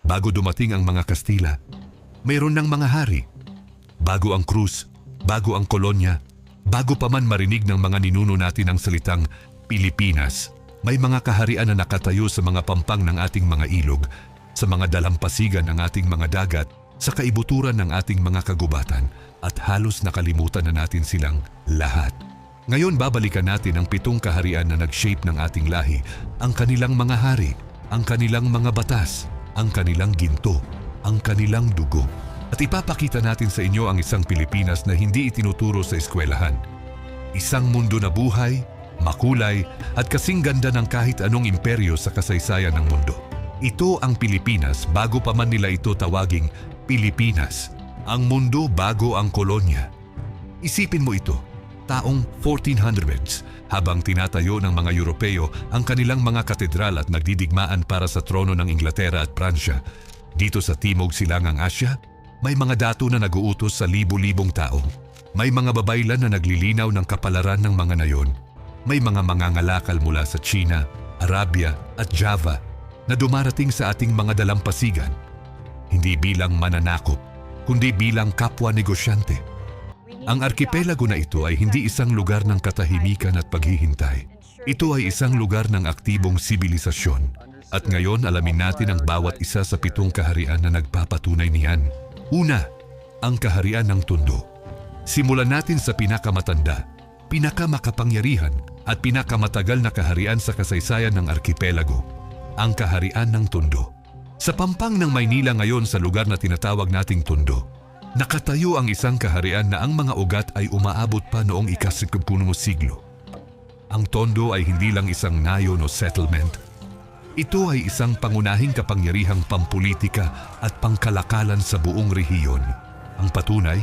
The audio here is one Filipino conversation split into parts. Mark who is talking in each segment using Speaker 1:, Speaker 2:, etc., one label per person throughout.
Speaker 1: bago dumating ang mga Kastila. Mayroon ng mga hari, bago ang krus, bago ang kolonya, bago pa man marinig ng mga ninuno natin ang salitang Pilipinas. May mga kaharian na nakatayo sa mga pampang ng ating mga ilog, sa mga dalampasigan ng ating mga dagat, sa kaibuturan ng ating mga kagubatan, at halos nakalimutan na natin silang lahat. Ngayon babalikan natin ang 7 kaharian na nag-shape ng ating lahi, ang kanilang mga hari, ang kanilang mga batas, ang kanilang ginto, ang kanilang dugo. At ipapakita natin sa inyo ang isang Pilipinas na hindi itinuturo sa eskwelahan. Isang mundo na buhay, makulay at kasing ganda ng kahit anong imperyo sa kasaysayan ng mundo. Ito ang Pilipinas bago pa man nila ito tawaging Pilipinas. Ang mundo bago ang kolonya. Isipin mo ito, taong 1400s, habang tinatayo ng mga Europeo ang kanilang mga katedral at nagdidigmaan para sa trono ng Inglaterra at Pransya. Dito sa Timog Silangang Asya, may mga dato na naguutos sa libu-libong tao. May mga babaylan na naglilinaw ng kapalaran ng mga nayon. May mga mangangalakal mula sa China, Arabia at Java na dumarating sa ating mga dalampasigan. Hindi bilang mananakop, kundi bilang kapwa negosyante. Ang arkipelago na ito ay hindi isang lugar ng katahimikan at paghihintay. Ito ay isang lugar ng aktibong sibilisasyon. At ngayon alamin natin ang bawat isa sa 7 kaharian na nagpapatunay niyan. Una, ang kaharian ng Tondo. Simulan natin sa pinakamatanda, pinakamakapangyarihan at pinakamatagal na kaharian sa kasaysayan ng arkipelago, ang kaharian ng Tondo. Sa pampang ng Maynila ngayon sa lugar na tinatawag nating Tondo, nakatayo ang isang kaharian na ang mga ugat ay umaabot pa noong ika-10 siglo. Ang Tondo ay hindi lang isang nayon o settlement. Ito ay isang pangunahing kapangyarihang pampulitika at pangkalakalan sa buong rehiyon. Ang patunay,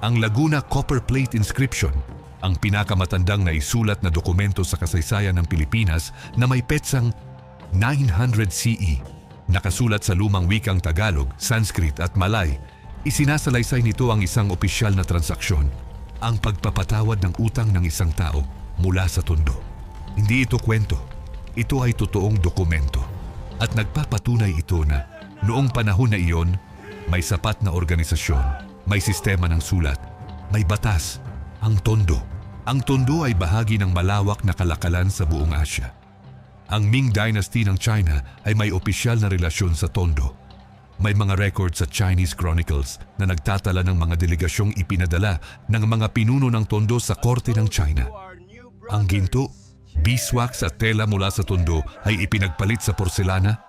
Speaker 1: ang Laguna Copper Plate Inscription, ang pinakamatandang naisulat na dokumento sa kasaysayan ng Pilipinas na may petsang 900 CE. Nakasulat sa lumang wikang Tagalog, Sanskrit at Malay. Isinasalaysay nito ang isang opisyal na transaksyon, ang pagpapatawad ng utang ng isang tao mula sa Tondo. Hindi ito kwento, ito ay totoong dokumento. At nagpapatunay ito na noong panahon na iyon, may sapat na organisasyon, may sistema ng sulat, may batas, ang Tondo. Ang Tondo ay bahagi ng malawak na kalakalan sa buong Asya. Ang Ming Dynasty ng China ay may opisyal na relasyon sa Tondo. May mga records sa Chinese Chronicles na nagtatala ng mga delegasyong ipinadala ng mga pinuno ng Tondo sa korte ng China. Ang ginto, beeswax at tela mula sa Tondo ay ipinagpalit sa porselana,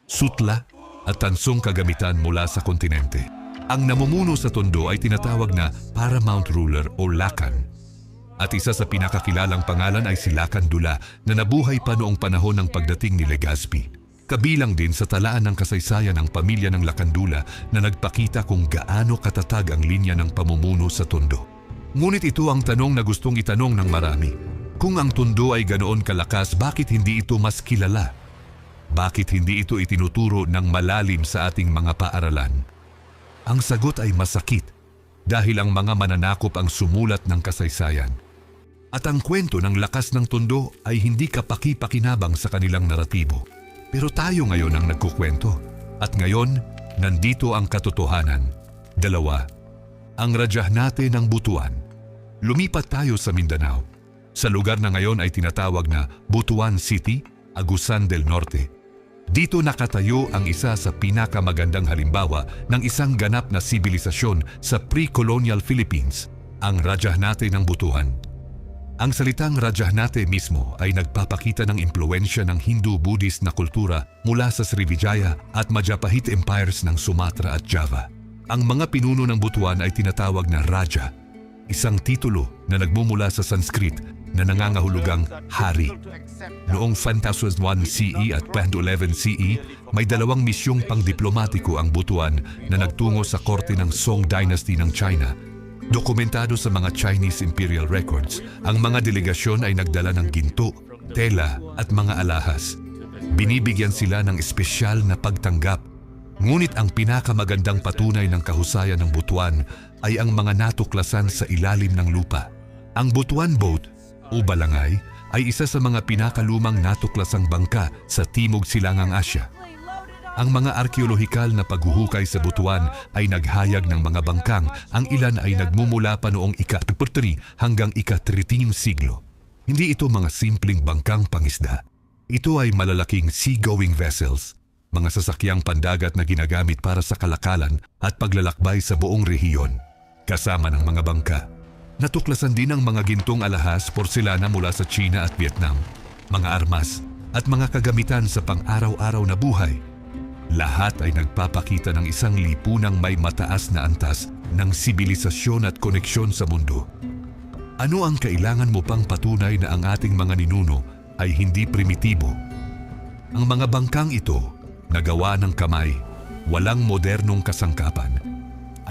Speaker 1: sutla at tansong kagamitan mula sa kontinente. Ang namumuno sa Tondo ay tinatawag na Paramount Ruler o Lakan. At isa sa pinakakilalang pangalan ay si Lakan Dula na nabuhay pa noong panahon ng pagdating ni Legazpi. Kabilang din sa talaan ng kasaysayan ng pamilya ng Lakandula na nagpakita kung gaano katatag ang linya ng pamumuno sa Tondo. Ngunit ito ang tanong na gustong itanong ng marami. Kung ang Tondo ay ganoon kalakas, bakit hindi ito mas kilala? Bakit hindi ito itinuturo ng malalim sa ating mga paaralan? Ang sagot ay masakit dahil ang mga mananakop ang sumulat ng kasaysayan. At ang kwento ng lakas ng Tondo ay hindi kapaki-pakinabang sa kanilang naratibo. Pero tayo ngayon ang nagkukwento. At ngayon, nandito ang katotohanan. 2. Ang Rajahnate ng Butuan. Lumipat tayo sa Mindanao. Sa lugar na ngayon ay tinatawag na Butuan City, Agusan del Norte. Dito nakatayo ang isa sa pinakamagandang halimbawa ng isang ganap na sibilisasyon sa pre-colonial Philippines, ang Rajahnate ng Butuan. Ang salitang Rajahnate mismo ay nagpapakita ng impluensya ng Hindu-Buddhist na kultura mula sa Srivijaya at Majapahit Empires ng Sumatra at Java. Ang mga pinuno ng Butuan ay tinatawag na Raja, isang titulo na nagmumula sa Sanskrit na nangangahulugang hari. Noong 1001 CE at 11 CE, may 2 misyong pangdiplomatiko ang Butuan na nagtungo sa korte ng Song Dynasty ng China. Dokumentado sa mga Chinese Imperial Records, ang mga delegasyon ay nagdala ng ginto, tela at mga alahas. Binibigyan sila ng espesyal na pagtanggap. Ngunit ang pinakamagandang patunay ng kahusayan ng Butuan ay ang mga natuklasan sa ilalim ng lupa. Ang Butuan Boat o Balangay ay isa sa mga pinakalumang natuklasang bangka sa Timog Silangang Asya. Ang mga arkeolohikal na paghuhukay sa Butuan ay naghayag ng mga bangkang, ang ilan ay nagmumula pa noong ika-3 hanggang ika-13 siglo. Hindi ito mga simpleng bangkang pangisda. Ito ay malalaking sea-going vessels, mga sasakyang pandagat na ginagamit para sa kalakalan at paglalakbay sa buong rehiyon. Kasama ng mga bangka, natuklasan din ang mga gintong alahas, porselana mula sa China at Vietnam, mga armas at mga kagamitan sa pang-araw-araw na buhay. Lahat ay nagpapakita ng isang lipunang may mataas na antas ng sibilisasyon at koneksyon sa mundo. Ano ang kailangan mo pang patunay na ang ating mga ninuno ay hindi primitibo? Ang mga bangkang ito, nagawa ng kamay, walang modernong kasangkapan,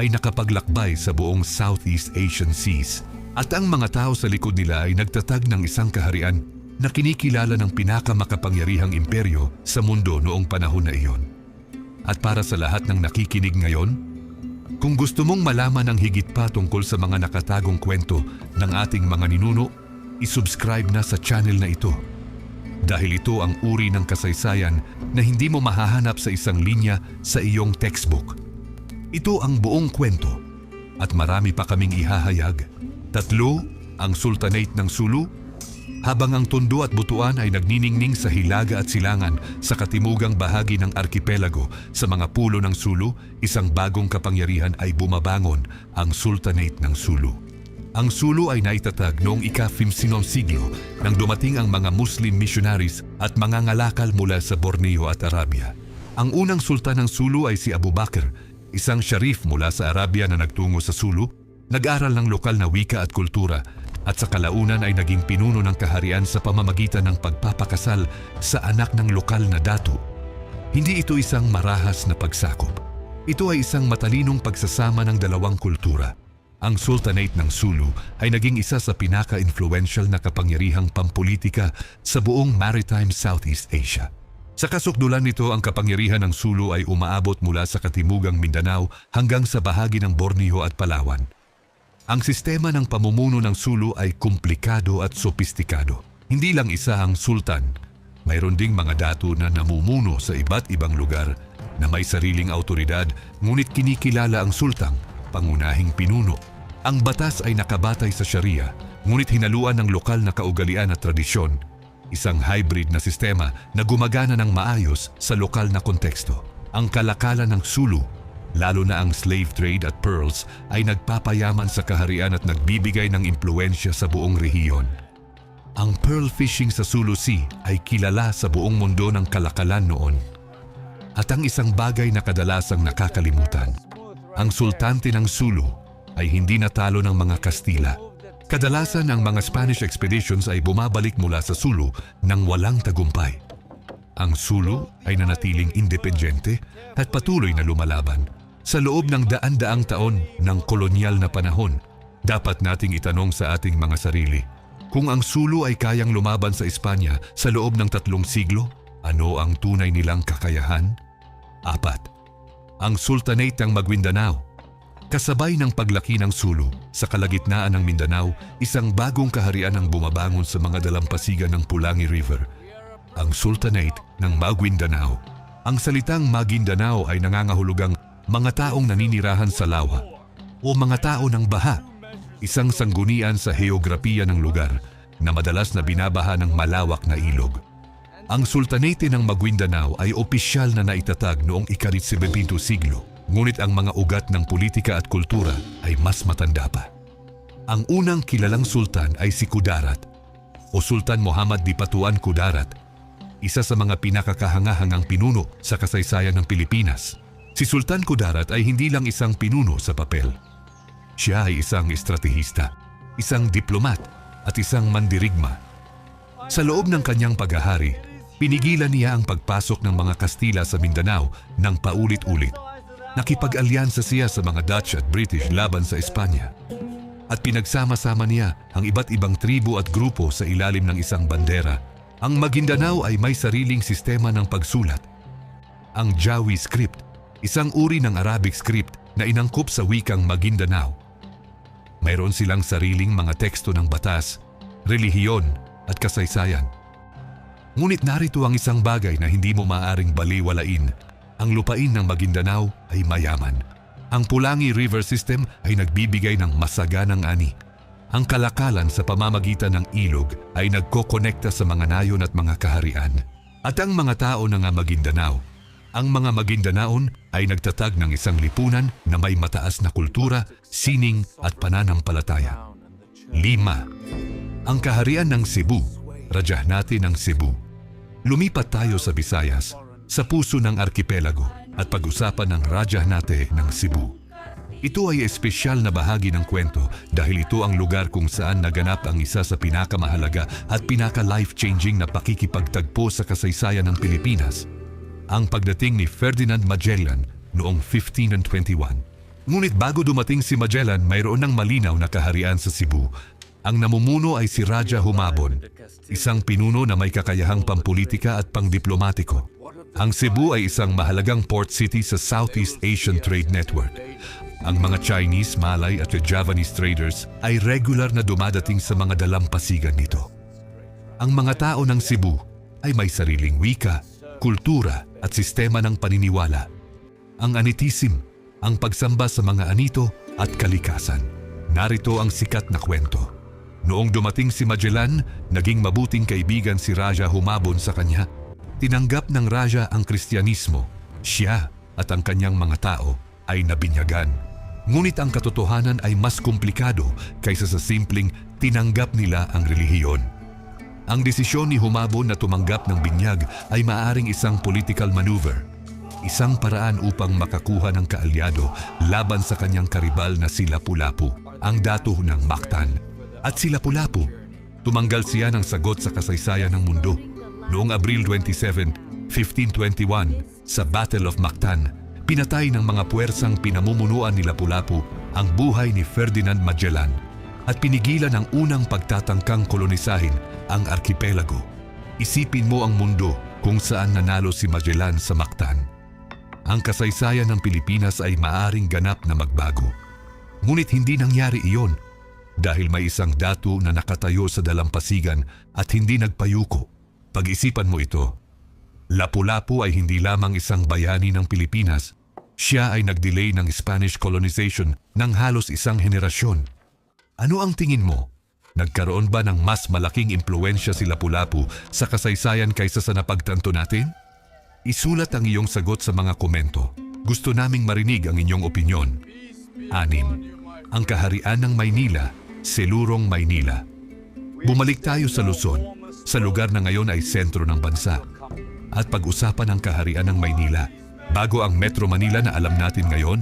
Speaker 1: ay nakapaglakbay sa buong Southeast Asian Seas, at ang mga tao sa likod nila ay nagtatag ng isang kaharian na kinikilala ng pinakamakapangyarihang imperyo sa mundo noong panahon na iyon. At para sa lahat ng nakikinig ngayon, kung gusto mong malaman ang higit pa tungkol sa mga nakatagong kwento ng ating mga ninuno, isubscribe na sa channel na ito. Dahil ito ang uri ng kasaysayan na hindi mo mahahanap sa isang linya sa iyong textbook. Ito ang buong kwento at marami pa kaming ihahayag. 3, ang Sultanate ng Sulu, habang ang Tondo at Butuan ay nagniningning sa hilaga at silangan sa katimugang bahagi ng arkipelago sa mga pulo ng Sulu, isang bagong kapangyarihan ay bumabangon, ang Sultanate ng Sulu. Ang Sulu ay naitatag noong ika-15 siglo nang dumating ang mga Muslim missionaries at mga ngalakal mula sa Borneo at Arabia. Ang unang sultan ng Sulu ay si Abu Bakr, isang sharif mula sa Arabia na nagtungo sa Sulu, nag-aral ng lokal na wika at kultura, at sa kalaunan ay naging pinuno ng kaharian sa pamamagitan ng pagpapakasal sa anak ng lokal na datu. Hindi ito isang marahas na pagsakop. Ito ay isang matalinong pagsasama ng dalawang kultura. Ang Sultanate ng Sulu ay naging isa sa pinaka-influential na kapangyarihang pampolitika sa buong maritime Southeast Asia. Sa kasukdulan nito, ang kapangyarihan ng Sulu ay umaabot mula sa katimugang Mindanao hanggang sa bahagi ng Borneo at Palawan. Ang sistema ng pamumuno ng Sulu ay komplikado at sopistikado. Hindi lang isa ang sultan. Mayroon ding mga datu na namumuno sa iba't ibang lugar na may sariling autoridad, ngunit kinikilala ang sultang pangunahing pinuno. Ang batas ay nakabatay sa Sharia, ngunit hinaluan ng lokal na kaugalian at tradisyon. Isang hybrid na sistema na gumagana ng maayos sa lokal na konteksto. Ang kalakalan ng Sulu, lalo na ang slave trade at pearls, ay nagpapayaman sa kaharian at nagbibigay ng impluensya sa buong rehiyon. Ang pearl fishing sa Sulu Sea ay kilala sa buong mundo ng kalakalan noon. At ang isang bagay na kadalasang nakakalimutan, ang sultante ng Sulu ay hindi natalo ng mga Kastila. Kadalasan ang mga Spanish expeditions ay bumabalik mula sa Sulu nang walang tagumpay. Ang Sulu ay nanatiling independyente at patuloy na lumalaban. Sa loob ng daan-daang taon ng kolonyal na panahon, dapat nating itanong sa ating mga sarili, kung ang Sulu ay kayang lumaban sa Espanya sa loob ng 3 siglo, ano ang tunay nilang kakayahan? 4. Ang Sultanate ng Maguindanao. Kasabay ng paglaki ng Sulu, sa kalagitnaan ng Mindanao, isang bagong kaharian ang bumabangon sa mga dalampasigan ng Pulangi River. Ang Sultanate ng Maguindanao. Ang salitang Maguindanao ay nangangahulugang mga taong naninirahan sa lawa o mga tao ng baha, isang sanggunian sa heograpiya ng lugar na madalas na binabaha ng malawak na ilog. Ang Sultanate ng Maguindanao ay opisyal na naitatag noong ika-17 siglo, ngunit ang mga ugat ng politika at kultura ay mas matanda pa. Ang unang kilalang sultan ay si Kudarat o Sultan Muhammad Dipatuan Kudarat, isa sa mga pinakakahangahangang pinuno sa kasaysayan ng Pilipinas. Si Sultan Kudarat ay hindi lang isang pinuno sa papel. Siya ay isang estratehista, isang diplomat at isang mandirigma. Sa loob ng kanyang paghahari, pinigilan niya ang pagpasok ng mga Kastila sa Mindanao ng paulit-ulit. Nakipag-alyansa siya sa mga Dutch at British laban sa Espanya. At pinagsama-sama niya ang iba't ibang tribo at grupo sa ilalim ng isang bandera. Ang Maguindanao ay may sariling sistema ng pagsulat. Ang Jawi script, isang uri ng Arabic script na inangkop sa wikang Maguindanao. Mayroon silang sariling mga teksto ng batas, relihiyon at kasaysayan. Ngunit narito ang isang bagay na hindi mo maaaring baliwalain. Ang lupain ng Maguindanao ay mayaman. Ang Pulangi River System ay nagbibigay ng masaganang ani. Ang kalakalan sa pamamagitan ng ilog ay nagkokonekta sa mga nayon at mga kaharian. At ang mga tao ng Maguindanao, ang mga Maguindanaon ay nagtatag ng isang lipunan na may mataas na kultura, sining at pananampalataya. 5. Ang kaharian ng Cebu, Rajahnate ng Cebu. Lumipat tayo sa Visayas, sa puso ng arkipelago at pag-usapan ng Rajahnate ng Cebu. Ito ay espesyal na bahagi ng kwento dahil ito ang lugar kung saan naganap ang isa sa pinakamahalaga at pinaka-life-changing na pakikipagtagpo sa kasaysayan ng Pilipinas, ang pagdating ni Ferdinand Magellan noong 1521. Ngunit bago dumating si Magellan, mayroon ng malinaw na kaharian sa Cebu. Ang namumuno ay si Raja Humabon, isang pinuno na may kakayahang pampolitika at pangdiplomatiko. Ang Cebu ay isang mahalagang port city sa Southeast Asian Trade Network. Ang mga Chinese, Malay at Javanese traders ay regular na dumadating sa mga dalampasigan nito. Ang mga tao ng Cebu ay may sariling wika, kultura at sistema ng paniniwala. Ang anitisim, ang pagsamba sa mga anito at kalikasan. Narito ang sikat na kwento. Noong dumating si Magellan, naging mabuting kaibigan si Raja Humabon sa kanya. Tinanggap ng Raja ang Kristyanismo. Siya at ang kanyang mga tao ay nabinyagan. Ngunit ang katotohanan ay mas komplikado kaysa sa simpleng tinanggap nila ang relihiyon. Ang desisyon ni Humabon na tumanggap ng binyag ay maaaring isang political maneuver, isang paraan upang makakuha ng kaalyado laban sa kanyang karibal na si Lapu-Lapu, ang dato ng Mactan. At si Lapu-Lapu, tumanggal siya ng sagot sa kasaysayan ng mundo. Noong Abril 27, 1521, sa Battle of Mactan, pinatay ng mga puwersang pinamumunuan ni Lapu-Lapu ang buhay ni Ferdinand Magellan at pinigilan ang unang pagtatangkang kolonisahin ang arkipelago. Isipin mo ang mundo kung saan nanalo si Magellan sa Mactan. Ang kasaysayan ng Pilipinas ay maaring ganap na magbago. Ngunit hindi nangyari iyon dahil may isang dato na nakatayo sa dalampasigan at hindi nagpayuko. Pag-isipan mo ito. Lapu-Lapu ay hindi lamang isang bayani ng Pilipinas. Siya ay nag-delay ng Spanish colonization ng halos isang henerasyon. Ano ang tingin mo? Nagkaroon ba ng mas malaking impluensya si Lapu-Lapu sa kasaysayan kaysa sa napagtanto natin? Isulat ang iyong sagot sa mga komento. Gusto naming marinig ang inyong opinyon. 6. Ang kaharian ng Maynila, Selurong Maynila. Bumalik tayo sa Luzon, sa lugar na ngayon ay sentro ng bansa. At pag-usapan ang kaharian ng Maynila. Bago ang Metro Manila na alam natin ngayon,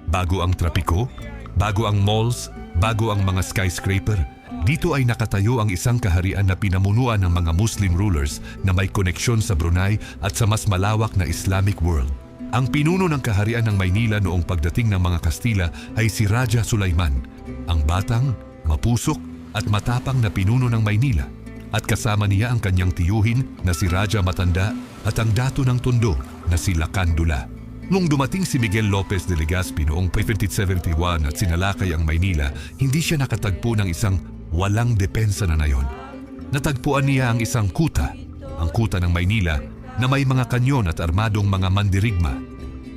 Speaker 1: bago ang trapiko, bago ang malls, bago ang mga skyscraper, dito ay nakatayo ang isang kaharian na pinamunuan ng mga Muslim rulers na may koneksyon sa Brunei at sa mas malawak na Islamic world. Ang pinuno ng kaharian ng Maynila noong pagdating ng mga Kastila ay si Raja Sulaiman, ang batang, mapusok at matapang na pinuno ng Maynila. At kasama niya ang kanyang tiyuhin na si Raja Matanda at ang dato ng Tondo na si Lacandula. Nung dumating si Miguel Lopez de Legazpi noong 1571 at sinalakay ang Maynila, hindi siya nakatagpo ng isang walang depensa na nayon. Natagpuan niya ang isang kuta, ang kuta ng Maynila, na may mga kanyon at armadong mga mandirigma.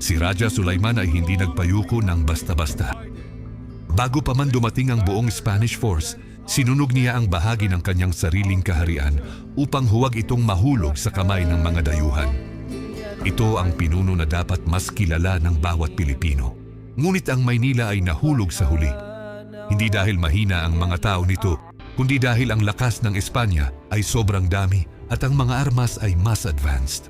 Speaker 1: Si Raja Sulaiman ay hindi nagpayuko ng basta-basta. Bago pa man dumating ang buong Spanish force, sinunog niya ang bahagi ng kanyang sariling kaharian upang huwag itong mahulog sa kamay ng mga dayuhan. Ito ang pinuno na dapat mas kilala ng bawat Pilipino. Ngunit ang Maynila ay nahulog sa huli. Hindi dahil mahina ang mga tao nito, kundi dahil ang lakas ng Espanya ay sobrang dami at ang mga armas ay mas advanced.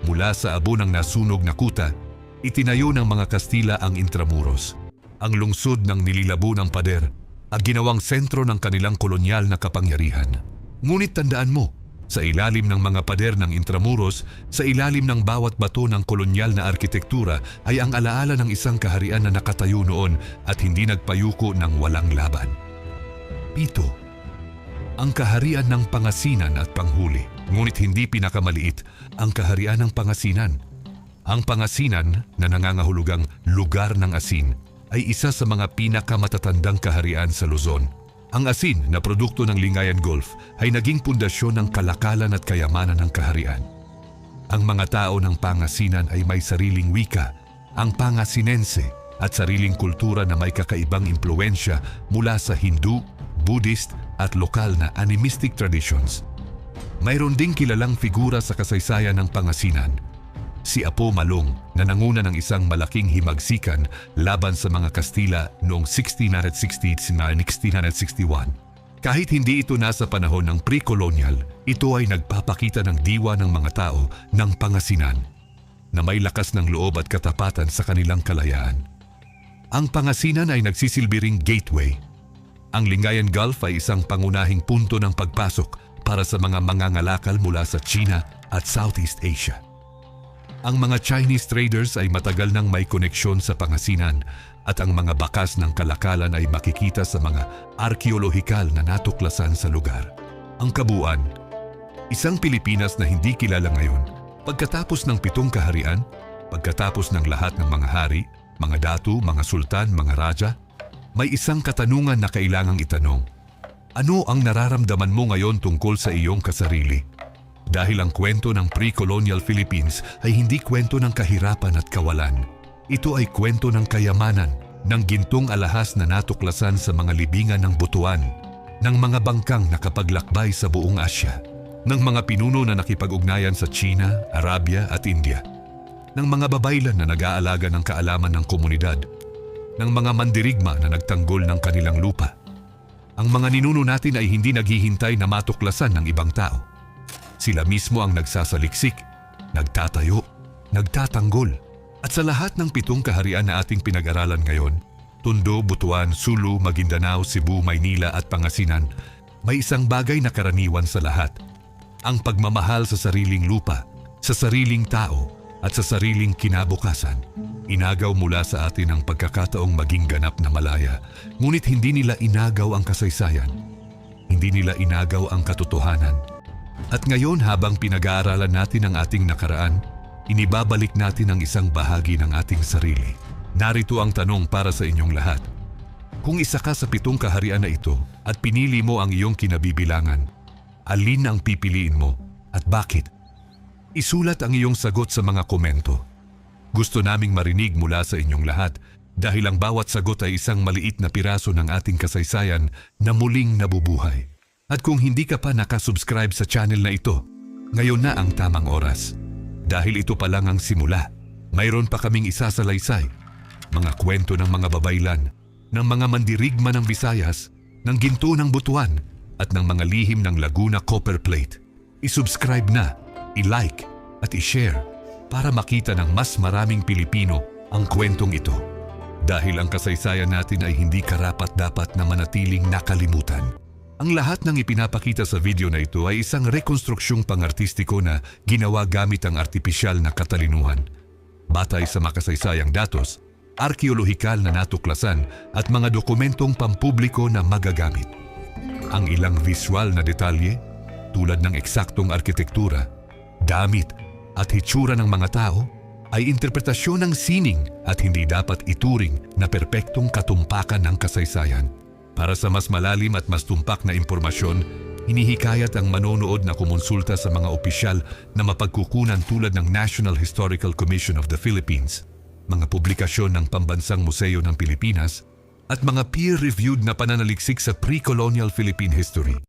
Speaker 1: Mula sa abo ng nasunog na kuta, itinayo ng mga Kastila ang Intramuros, ang lungsod ng nililabo ng pader at ginawang sentro ng kanilang kolonyal na kapangyarihan. Ngunit tandaan mo, sa ilalim ng mga pader ng Intramuros, sa ilalim ng bawat bato ng kolonyal na arkitektura ay ang alaala ng isang kaharian na nakatayo noon at hindi nagpayuko ng walang laban. 7. Ang kaharian ng Pangasinan at Panghuli. Ngunit hindi pinakamaliit ang kaharian ng Pangasinan. Ang Pangasinan na nangangahulugang lugar ng asin ay isa sa mga pinakamatatandang kaharian sa Luzon. Ang asin na produkto ng Lingayen Gulf ay naging pundasyon ng kalakalan at kayamanan ng kaharian. Ang mga tao ng Pangasinan ay may sariling wika, ang Pangasinense, at sariling kultura na may kakaibang impluensya mula sa Hindu, Buddhist at lokal na animistic traditions. Mayroon ding kilalang figura sa kasaysayan ng Pangasinan, si Apo Malong na nanguna ng isang malaking himagsikan laban sa mga Kastila noong 1660-1661. Kahit hindi ito nasa panahon ng pre-colonial, ito ay nagpapakita ng diwa ng mga tao ng Pangasinan na may lakas ng loob at katapatan sa kanilang kalayaan. Ang Pangasinan ay nagsisilbi ring gateway. Ang Lingayen Gulf ay isang pangunahing punto ng pagpasok para sa mga mangangalakal mula sa China at Southeast Asia. Ang mga Chinese traders ay matagal nang may koneksyon sa Pangasinan at ang mga bakas ng kalakalan ay makikita sa mga arkeolohikal na natuklasan sa lugar. Ang kabuuan, isang Pilipinas na hindi kilala ngayon, pagkatapos ng 7 kaharian, pagkatapos ng lahat ng mga hari, mga datu, mga sultan, mga raja, may isang katanungan na kailangang itanong. Ano ang nararamdaman mo ngayon tungkol sa iyong kasarili? Dahil ang kwento ng pre-colonial Philippines ay hindi kwento ng kahirapan at kawalan. Ito ay kwento ng kayamanan, ng gintong alahas na natuklasan sa mga libingan ng butuan, ng mga bangkang nakapaglakbay sa buong Asya, ng mga pinuno na nakipag-ugnayan sa China, Arabia at India, ng mga babaylan na nag-aalaga ng kaalaman ng komunidad, ng mga mandirigma na nagtanggol ng kanilang lupa. Ang mga ninuno natin ay hindi naghihintay na matuklasan ng ibang tao. Sila mismo ang nagsasaliksik, nagtatayo, nagtatanggol. At sa lahat ng 7 kaharian na ating pinag-aralan ngayon, Tondo, Butuan, Sulu, Maguindanao, Cebu, Maynila at Pangasinan, may isang bagay na karaniwan sa lahat. Ang pagmamahal sa sariling lupa, sa sariling tao at sa sariling kinabukasan. Inagaw mula sa atin ang pagkakataong maging ganap na malaya, ngunit hindi nila inagaw ang kasaysayan. Hindi nila inagaw ang katotohanan. At ngayon habang pinag-aaralan natin ang ating nakaraan, inibabalik natin ang isang bahagi ng ating sarili. Narito ang tanong para sa inyong lahat. Kung isa ka sa 7 kaharian na ito at pinili mo ang iyong kinabibilangan, alin ang pipiliin mo at bakit? Isulat ang iyong sagot sa mga komento. Gusto naming marinig mula sa inyong lahat dahil ang bawat sagot ay isang maliit na piraso ng ating kasaysayan na muling nabubuhay. At kung hindi ka pa nakasubscribe sa channel na ito, ngayon na ang tamang oras. Dahil ito pa lang ang simula, mayroon pa kaming isasalaysay. Mga kwento ng mga babaylan, ng mga mandirigma ng Visayas, ng ginto ng Butuan, at ng mga lihim ng Laguna Copper Plate. I-subscribe na, i-like, at i-share para makita ng mas maraming Pilipino ang kwentong ito. Dahil ang kasaysayan natin ay hindi karapat-dapat na manatiling nakalimutan. Ang lahat ng ipinapakita sa video na ito ay isang rekonstruksyong pangartistiko na ginawa gamit ang artipisyal na katalinuhan. Batay sa makasaysayang datos, arkeolohikal na natuklasan at mga dokumentong pampubliko na magagamit. Ang ilang visual na detalye, tulad ng eksaktong arkitektura, damit at hitsura ng mga tao, ay interpretasyon ng sining at hindi dapat ituring na perpektong katumpakan ng kasaysayan. Para sa mas malalim at mas tumpak na impormasyon, hinihikayat ang manonood na kumonsulta sa mga opisyal na mapagkukunan tulad ng National Historical Commission of the Philippines, mga publikasyon ng Pambansang Museo ng Pilipinas, at mga peer-reviewed na pananaliksik sa pre-colonial Philippine history.